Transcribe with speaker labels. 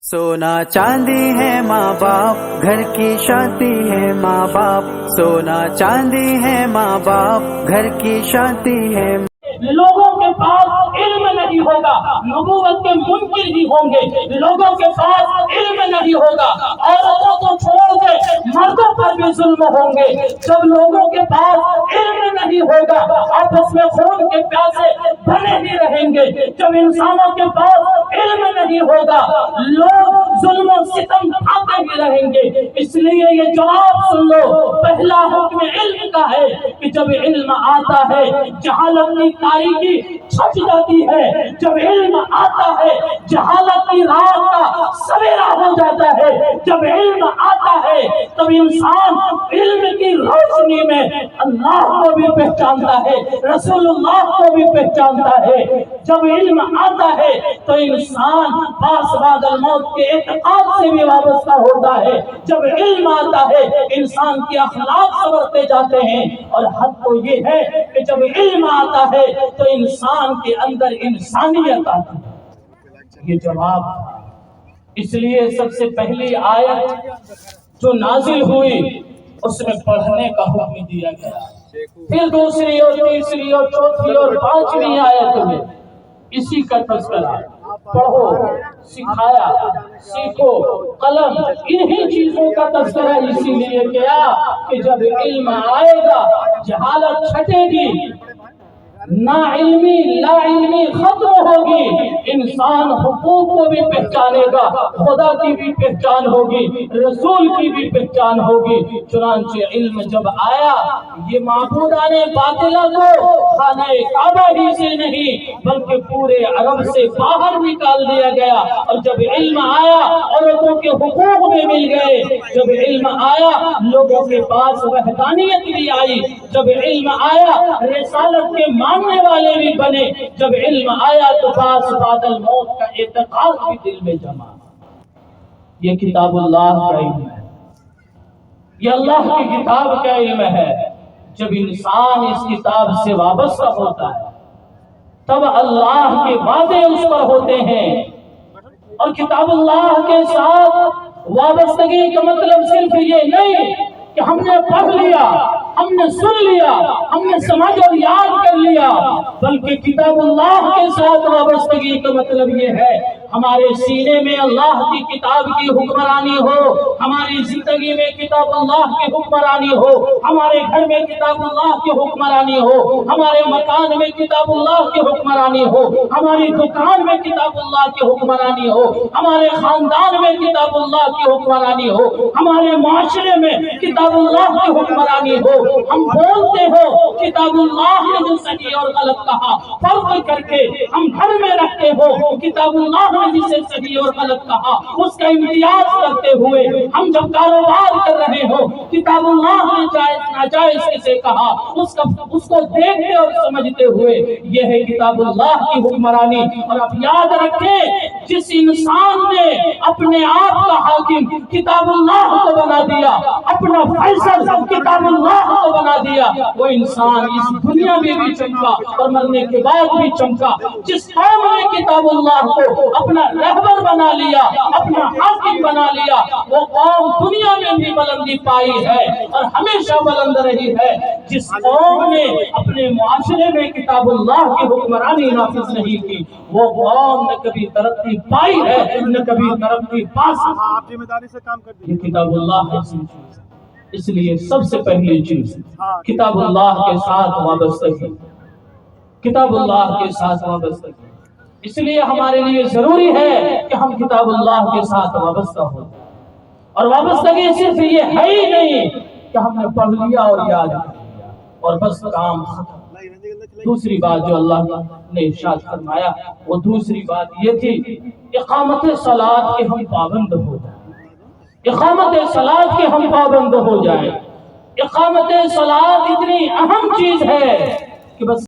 Speaker 1: सोना चांदी है माँ बाप, घर की शांति है माँ बाप। सोना चांदी है माँ बाप, घर की शांति है।
Speaker 2: लोगों के पास इल्म नहीं होगा, नबूवत के मुनकिर ही होंगे। लोगों के पास इल्म नहीं होगा, औरतों को छोड़ दे मर्दों पर भी जुल्म होंगे। जब लोगों के पास इल्म नहीं होगा, आपस में खून के प्यासे बने ही रहेंगे। जब इंसानों के पास इल्म नहीं होगा, लोग जुल्म और सितम खाते ही रहेंगे। इसलिए ये जवाब सुन लो, पहला हुक्म इल्म का है कि जब इल्म आता है जहालत की तारीकी छट जाती है। जब इल्म आता है जहालत की रात का सवेरा हो जाता है। जब इल्म आता है तब इंसान इल्म की रोशनी में अल्लाह को भी पहचानता है, रसूलुल्लाह को भी पहचानता है। जब इल्म आता है तो इंसान पास बादल मौत के एतकाद से भी वाबस्ता होता है। जब इल्म आता है इंसान के अखलाक संवरते जाते हैं। और हद तो ये है कि जब इल्म आता है तो इंसान के अंदर इंसानियत आती है। ये जवाब था। इसलिए सबसे पहली आयत जो नाजिल हुई उसमें पढ़ने का हुक्म दिया गया। फिर दूसरी और तीसरी और चौथी और पांचवी आयत में इसी का तज़किरा, पढ़ो, सिखाया, सीखो, कलम, इन्हीं चीजों का तज़किरा इसीलिए किया कि जब इल्म आएगा जहालत छटेगी, ना इल्मी खत्म होगी, इंसान हुकूक को भी पहचानेगा, खुदा की भी पहचान होगी, रसूल की भी पहचान होगी। चुनांचे इल्म जब आया, ये माबूदाने बातिला को खाने काबा ही से नहीं बल्कि पूरे अरब से बाहर निकाल दिया गया। और जब इल्म आया औरतों के हुकूक में मिल गए। जब इल्म आया लोगों के पास वहदानियत भी आई। जब इल्म आया रिसालत के मानने वाले भी बने। जब इल्म आया तो पास बादल मौत का एतकाद भी दिल में जमा। ये किताबुल्लाह का इल्म है, ये अल्लाह की किताब का इल्म है। जब इंसान इस किताब से वाबस्ता होता है तब अल्लाह के वादे उस पर होते हैं। और किताबुल्लाह के साथ वाबस्तगी का मतलब सिर्फ ये नहीं कि हमने पढ़ लिया, हमने सुन लिया, हमने समझ और याद कर लिया, बल्कि किताबुल्लाह के साथ वाबस्तगी का मतलब ये है हमारे सीने में अल्लाह की किताब की हुक्मरानी हो, हमारी जिंदगी में किताबुल्लाह की हुक्मरानी हो, हमारे घर में किताबुल्लाह की हुक्मरानी हो, हमारे मकान में किताबुल्लाह की हुक्मरानी हो, हमारी दुकान में किताबुल्लाह की हुक्मरानी हो, हमारे खानदान में किताबुल्लाह की हुक्मरानी हो, हमारे माशरे में किताबुल्लाह की हुक्मरानी हो। हम बोलते हो किताबुल्लाह ने जो सही और गलत कहा फर्क करके हम घर में रखते हो किताबुल्लाह ने जिसे सही और गलत कहा उसका इम्तियाज करते हुए हम जब कारोबार कर रहे हो किताबुल्लाह ने जायज नाजायज किसे कहा उसको देखते और समझते हुए यह है किताबुल्लाह की हुक्मरानी। और अब याद रखें, जिस इंसान ने अपने आप का हाकिम किताबुल्लाह को बना दिया, अपना फैसल किताबुल्लाह को बना दिया, वो इंसान इस दुनिया में भी चमका और मरने के बाद भी चमका। जिस कौम ने किताबुल्लाह को अपना रहबर बना लिया, अपना हाकिम बना लिया, वो कौम दुनिया में भी बुलंदी पाई है और हमेशा बुलंद रही है। जिस कौम ने अपने मुआशरे में किताबुल्लाह की हुक्मरानी नाफिज नहीं की, वो कौम न कभी तरक्की पाई है न कभी तरक्की पा सकती।
Speaker 3: आप जिम्मेदारी से काम कर दीजिए।
Speaker 2: ये किताबुल्लाह है। इसलिए सबसे पहली चीज किताबुल्लाह के साथ वाबस्तगी, किताबुल्लाह के साथ वाबस्तगी। इसलिए हमारे लिए जरूरी है कि हम किताबुल्लाह के साथ वाबस्ता हो। और वाबस्तगी सिर्फ ये है ही नहीं कि हमने पढ़ लिया और याद कर लिया और बस काम खत्म। दूसरी बात जो अल्लाह ने इरशाद फरमाया वो दूसरी बात ये थी इकामत सलात के हम पाबंद हो जाए। इकामत सलात के हम पाबंद हो जाए। इकामत सलात इतनी अहम चीज है कि बस